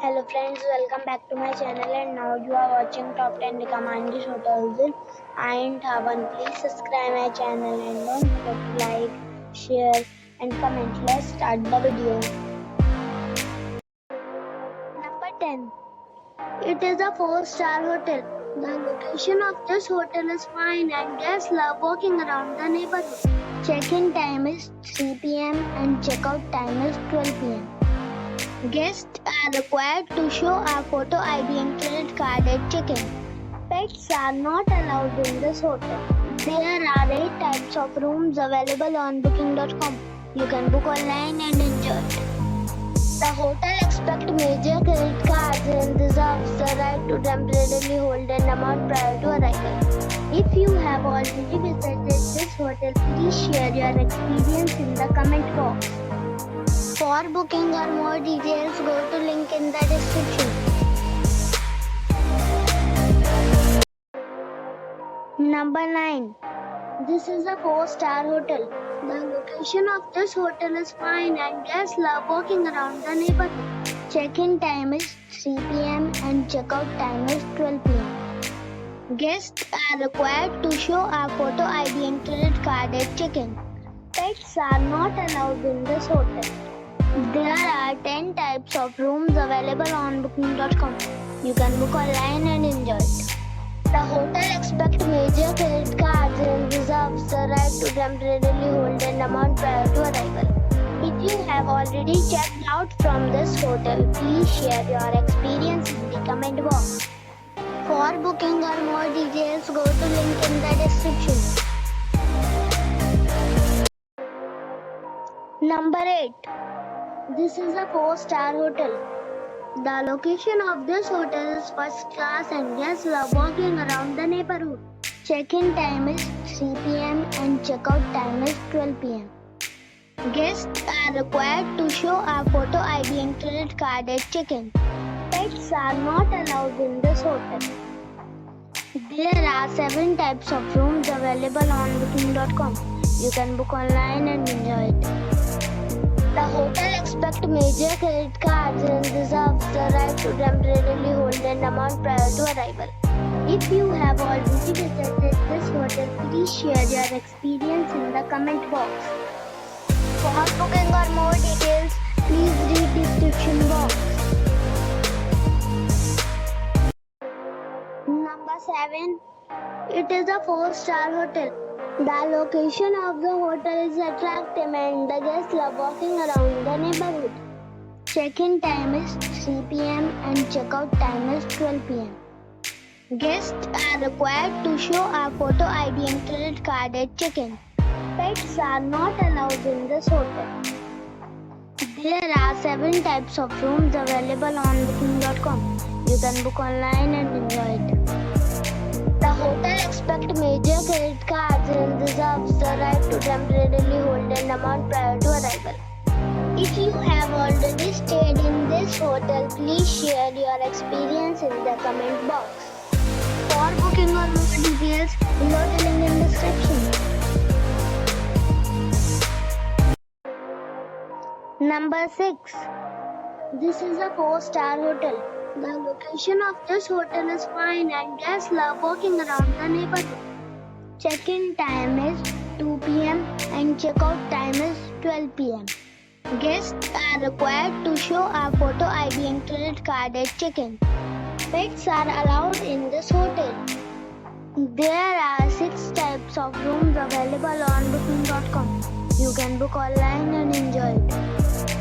Hello friends, welcome back to my channel and now you are watching top 10 recommended hotels in Eindhoven. Please subscribe my channel and don't forget to like, share and comment. Let's start the video. Number 10. It is a 4-star hotel. The location of this hotel is fine and guests love walking around the neighborhood. Check-in time is 3 p.m. and check-out time is 12 p.m. Guests are required to show a photo ID and credit card at check-in. Pets are not allowed in this hotel. There are 8 types of rooms available on booking.com. You can book online and enjoy it. The hotel expects major credit cards and reserves the right to temporarily hold an amount prior to arrival. If you have already visited this hotel, please share your experience in the comment box. For booking or more details, go to link in the description. Number 9. This is a 4-star hotel. The location of this hotel is fine and guests love walking around the neighborhood. Check-in time is 3 p.m. and check-out time is 12 p.m. Guests are required to show a photo ID and credit card at check-in. Pets are not allowed in this hotel. There are 10 types of rooms available on booking.com. You can book online and enjoy it. The hotel expects major credit cards and reserves the right to temporarily hold an amount prior to arrival. If you have already checked out from this hotel, please share your experience in the comment box. For booking or more details, go to link in the description. Number 8. This is a 4-star hotel. The location of this hotel is first class and guests love walking around the neighborhood. Check-in time is 3 p.m. and check-out time is 12 p.m. Guests are required to show a photo ID and credit card at check-in. Pets are not allowed in this hotel. There are 7 types of rooms available on booking.com. You can book online and enjoy it. The hotel expects major credit cards and reserves the right to temporarily hold an amount prior to arrival. If you have already visited this hotel, please share your experience in the comment box. For booking or more details, please read description box. Number 7. It is a 4-star hotel. The location of the hotel is attractive and the guests love walking around the neighborhood. Check-in time is 3 p.m. and check-out time is 12 p.m. Guests are required to show a photo ID and credit card at check-in. Pets are not allowed in this hotel. There are 7 types of rooms available on booking.com. You can book online and enjoy it. The hotel expects major credit cards and reserves the right to temporarily hold an amount prior to arrival. If you have already stayed in this hotel, please share your experience in the comment box. For booking or more details, below the link in description. Number 6. This is a 4-star hotel. The location of this hotel is fine and guests love walking around the neighborhood. Check-in time is 2 p.m. and check-out time is 12 p.m. Guests are required to show a photo ID and credit card at check-in. Pets are allowed in this hotel. There are 6 types of rooms available on booking.com. You can book online and enjoy it.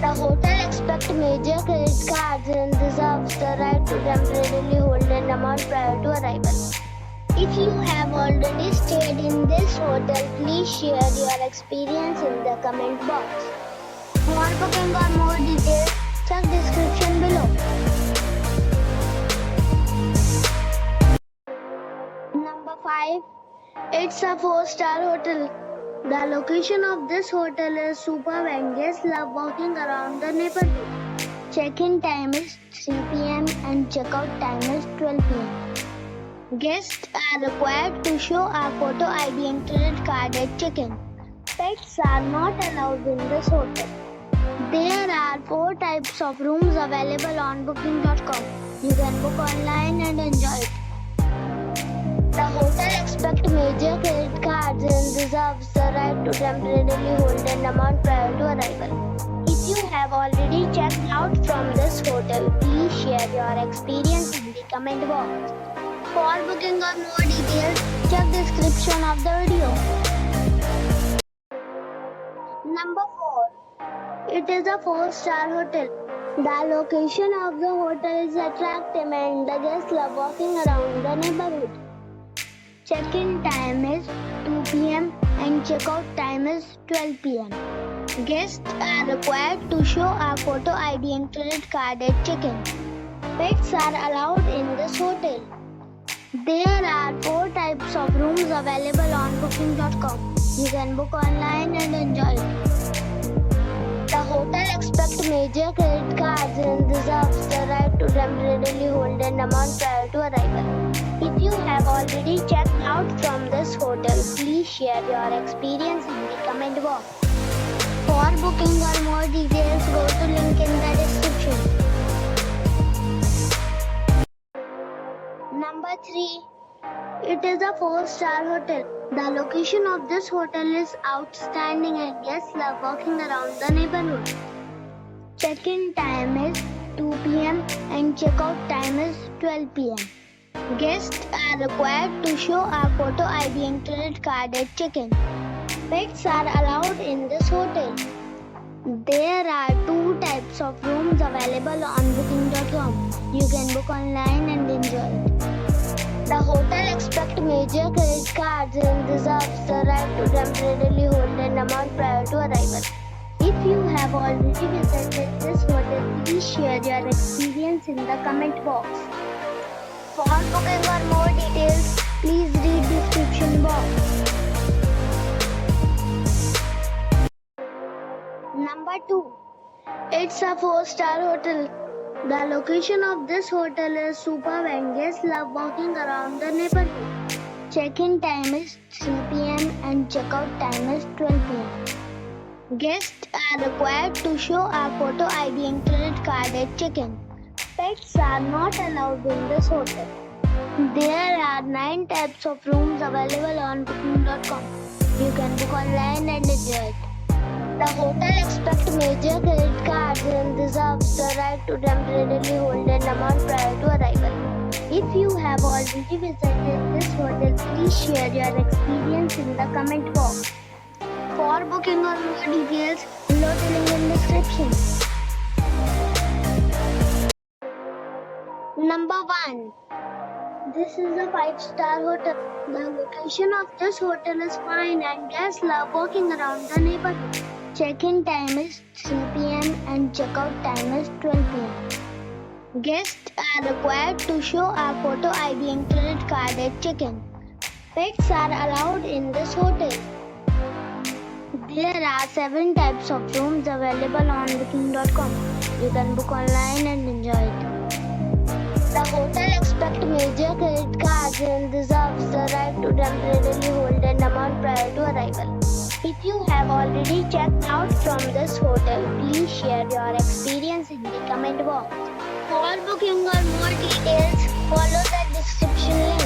The hotel expects major credit cards and reserves the right to temporarily hold an amount prior to arrival. If you have already stayed in this hotel, please share your experience in the comment box. For booking or more details, check description below. Number 5. It's a 4-star hotel. The location of this hotel is superb and guests love walking around the neighborhood. Check-in time is 3 p.m. and check-out time is 12 p.m. Guests are required to show a photo ID and credit card at check-in. Pets are not allowed in this hotel. There are 4 types of rooms available on booking.com. You can book online and enjoy it. The hotel expects major credit cards and reserves the right to temporarily hold an amount prior to arrival. If you have already checked out from this hotel, please share your experience in the comment box. For booking or more details, check description of the video. Number 4. It is a 4-star hotel. The location of the hotel is attractive and the guests love walking around the neighborhood. Check-in time is 2 p.m. and check-out time is 12 p.m. Guests are required to show a photo ID and credit card at check-in. Pets are allowed in this hotel. There are 4 types of rooms available on booking.com. You can book online and enjoy it. The hotel expects major credit cards and reserves the right to temporarily hold an amount prior to arrival. If you have already checked out from this hotel, please share your experience in the comment box. For booking or more details, go to link in the description. Number 3. It is a 4-star hotel. The location of this hotel is outstanding and guests love walking around the neighborhood. Check-in time is 2 p.m. and check-out time is 12 p.m. Guests are required to show a photo ID and credit card at check-in. Pets are allowed in this hotel. There are 2 types of rooms available on booking.com. You can book online and enjoy it. The hotel expects major credit cards and reserves the right to temporarily hold an amount prior to arrival. If you have already visited this hotel, please share your experience in the comment box. For booking or more details, please read description box. Number 2. It's a 4-star hotel. The location of this hotel is superb and guests love walking around the neighborhood. Check-in time is 3 p.m. and check-out time is 12 p.m. Guests are required to show a photo ID and credit card at check-in. Pets are not allowed in this hotel. There are 9 types of rooms available on booking.com. You can book online and enjoy it. The hotel expects major credit cards and reserves the right to temporarily hold an amount prior to arrival. If you have already visited this hotel, please share your experience in the comment box. For booking or more details, below the link in description. Number 1. This is a 5-star hotel. The location of this hotel is fine and guests love walking around the neighborhood. Check-in time is 3 p.m. and check-out time is 12 p.m. Guests are required to show a photo ID and credit card at check-in. Pets are allowed in this hotel. There are 7 types of rooms available on booking.com. You can book online and enjoy it. The hotel expects major credit cards and reserves the right to temporarily hold an amount prior to arrival. If you have already checked out from this hotel, please share your experience in the comment box. For booking or more details, follow the description link.